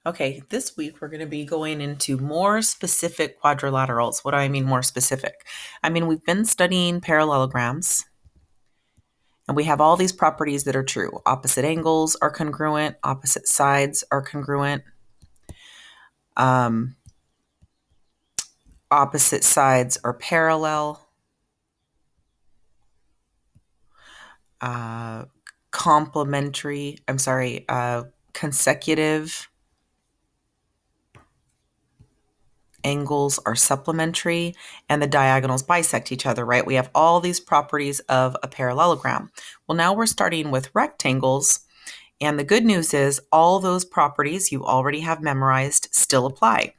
Okay, this week we're going to be going into more specific quadrilaterals. What do I mean more specific? I mean, we've been studying parallelograms, and we have all these properties that are true. Opposite angles are congruent, opposite sides are congruent, opposite sides are parallel, consecutive angles are supplementary, and the diagonals bisect each other, right? We have all these properties of a parallelogram. Well, now we're starting with rectangles, and the good news is all those properties you already have memorized still apply.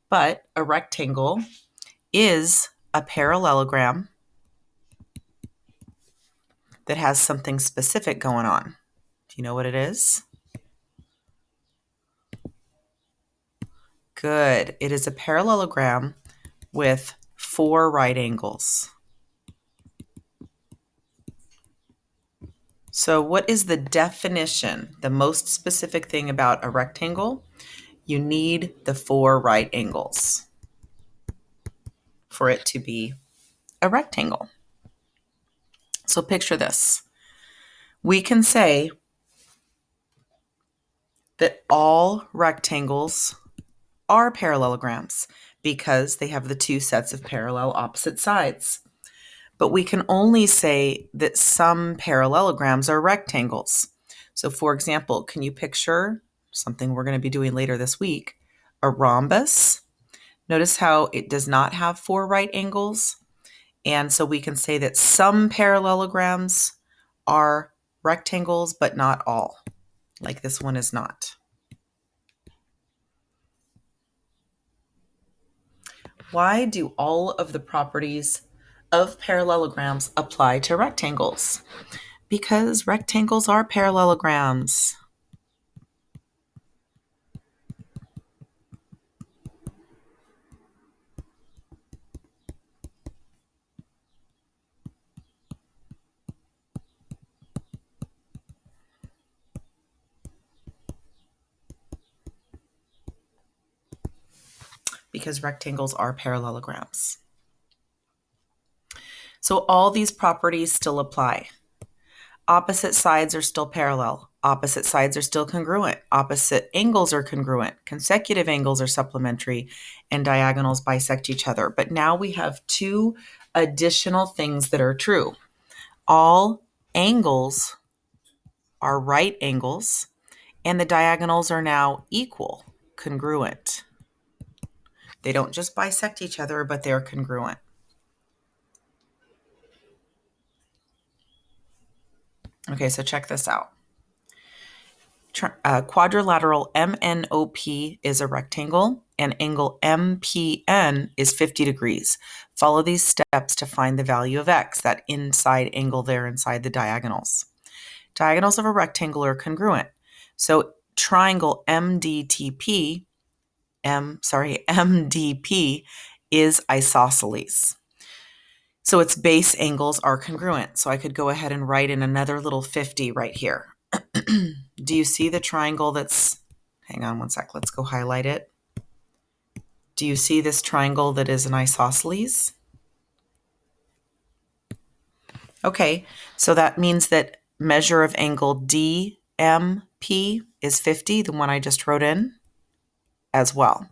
But a rectangle is a parallelogram that has something specific going on. Do you know what it is? Good. It is a parallelogram with 4 right angles. So what is the definition, the most specific thing about a rectangle? You need the 4 right angles for it to be a rectangle. So picture this. We can say that all rectangles are parallelograms because they have the 2 sets of parallel opposite sides. But we can only say that some parallelograms are rectangles. So for example, can you picture something we're going to be doing later this week, a rhombus? Notice how it does not have 4 right angles. And so we can say that some parallelograms are rectangles, but not all, like this one is not. Why do all of the properties of parallelograms apply to rectangles? Because rectangles are parallelograms. Because rectangles are parallelograms. So all these properties still apply. Opposite sides are still parallel. Opposite sides are still congruent. Opposite angles are congruent. Consecutive angles are supplementary, and diagonals bisect each other. But now we have 2 additional things that are true. All angles are right angles, and the diagonals are now equal, congruent. They don't just bisect each other, but they're congruent. Okay, so check this out. Quadrilateral MNOP is a rectangle, and angle MPN is 50 degrees. Follow these steps to find the value of x, that inside angle there inside the diagonals. Diagonals of a rectangle are congruent. So triangle MDP is isosceles. So its base angles are congruent. So I could go ahead and write in another little 50 right here. Do you see the triangle that's, hang on one sec, let's go highlight it. Do you see this triangle that is an isosceles? Okay, so that means that measure of angle DMP is 50, the one I just wrote in, as well.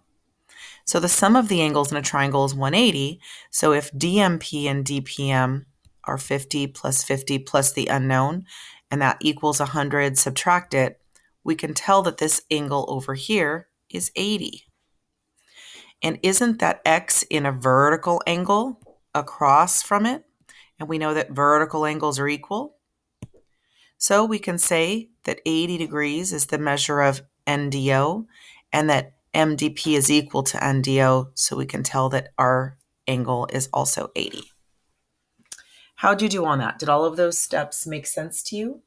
So the sum of the angles in a triangle is 180. So if DMP and DPM are 50 plus the unknown, and that equals 100, subtract it, we can tell that this angle over here is 80. And isn't that x in a vertical angle across from it? And we know that vertical angles are equal. So we can say that 80 degrees is the measure of NDO, and that MDP is equal to NDO, so we can tell that our angle is also 80. How'd you do on that? Did all of those steps make sense to you?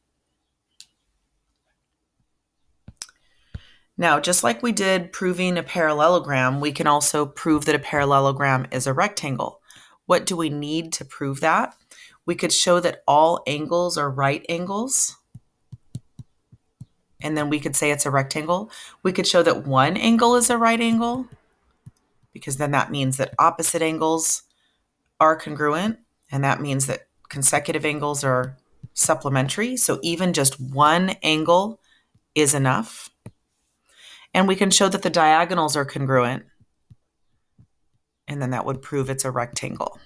Now, just like we did proving a parallelogram, we can also prove that a parallelogram is a rectangle. What do we need to prove that? We could show that all angles are right angles. and then we could say it's a rectangle. We could show that one angle is a right angle, because then that means that opposite angles are congruent, and that means that consecutive angles are supplementary. So even just one angle is enough. And we can show that the diagonals are congruent, and then that would prove it's a rectangle.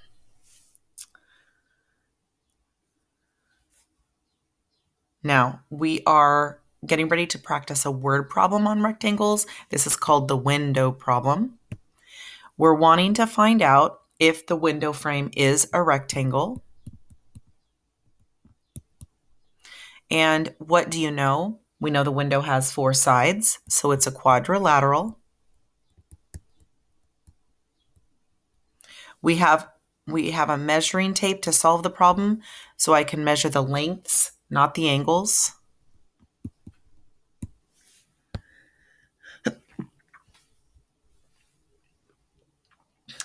Now, we are getting ready to practice a word problem on rectangles. This is called the window problem. We're wanting to find out if the window frame is a rectangle. And what do you know? We know the window has 4 sides, so it's a quadrilateral. We have a measuring tape to solve the problem, so I can measure the lengths, not the angles.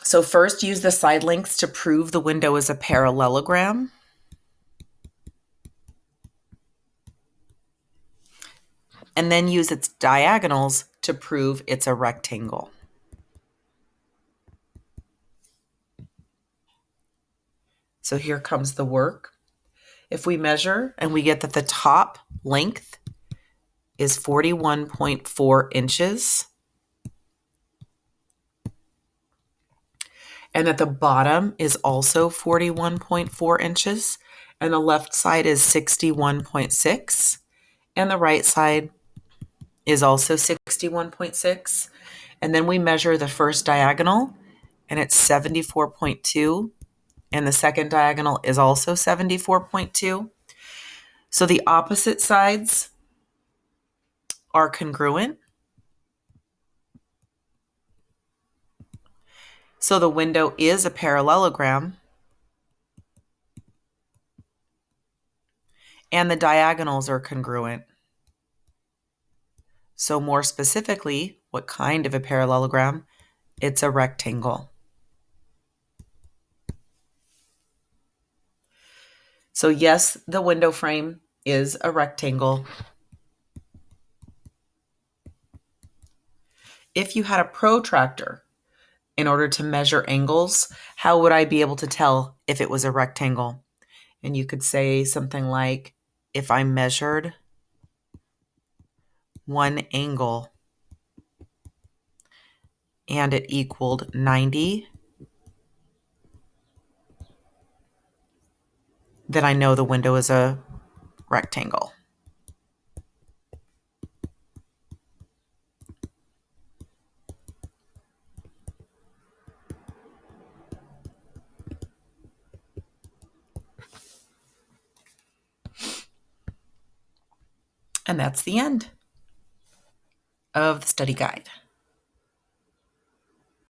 So first, use the side lengths to prove the window is a parallelogram. And then use its diagonals to prove it's a rectangle. So here comes the work. If we measure and we get that the top length is 41.4 inches, and that the bottom is also 41.4 inches, and the left side is 61.6, and the right side is also 61.6, and then we measure the first diagonal, and it's 74.2, and the second diagonal is also 74.2. So the opposite sides are congruent. So the window is a parallelogram, and the diagonals are congruent. So more specifically, what kind of a parallelogram? It's a rectangle. So yes, the window frame is a rectangle. If you had a protractor in order to measure angles, how would I be able to tell if it was a rectangle? And you could say something like, if I measured one angle and it equaled 90, then I know the window is a rectangle. And that's the end of the study guide.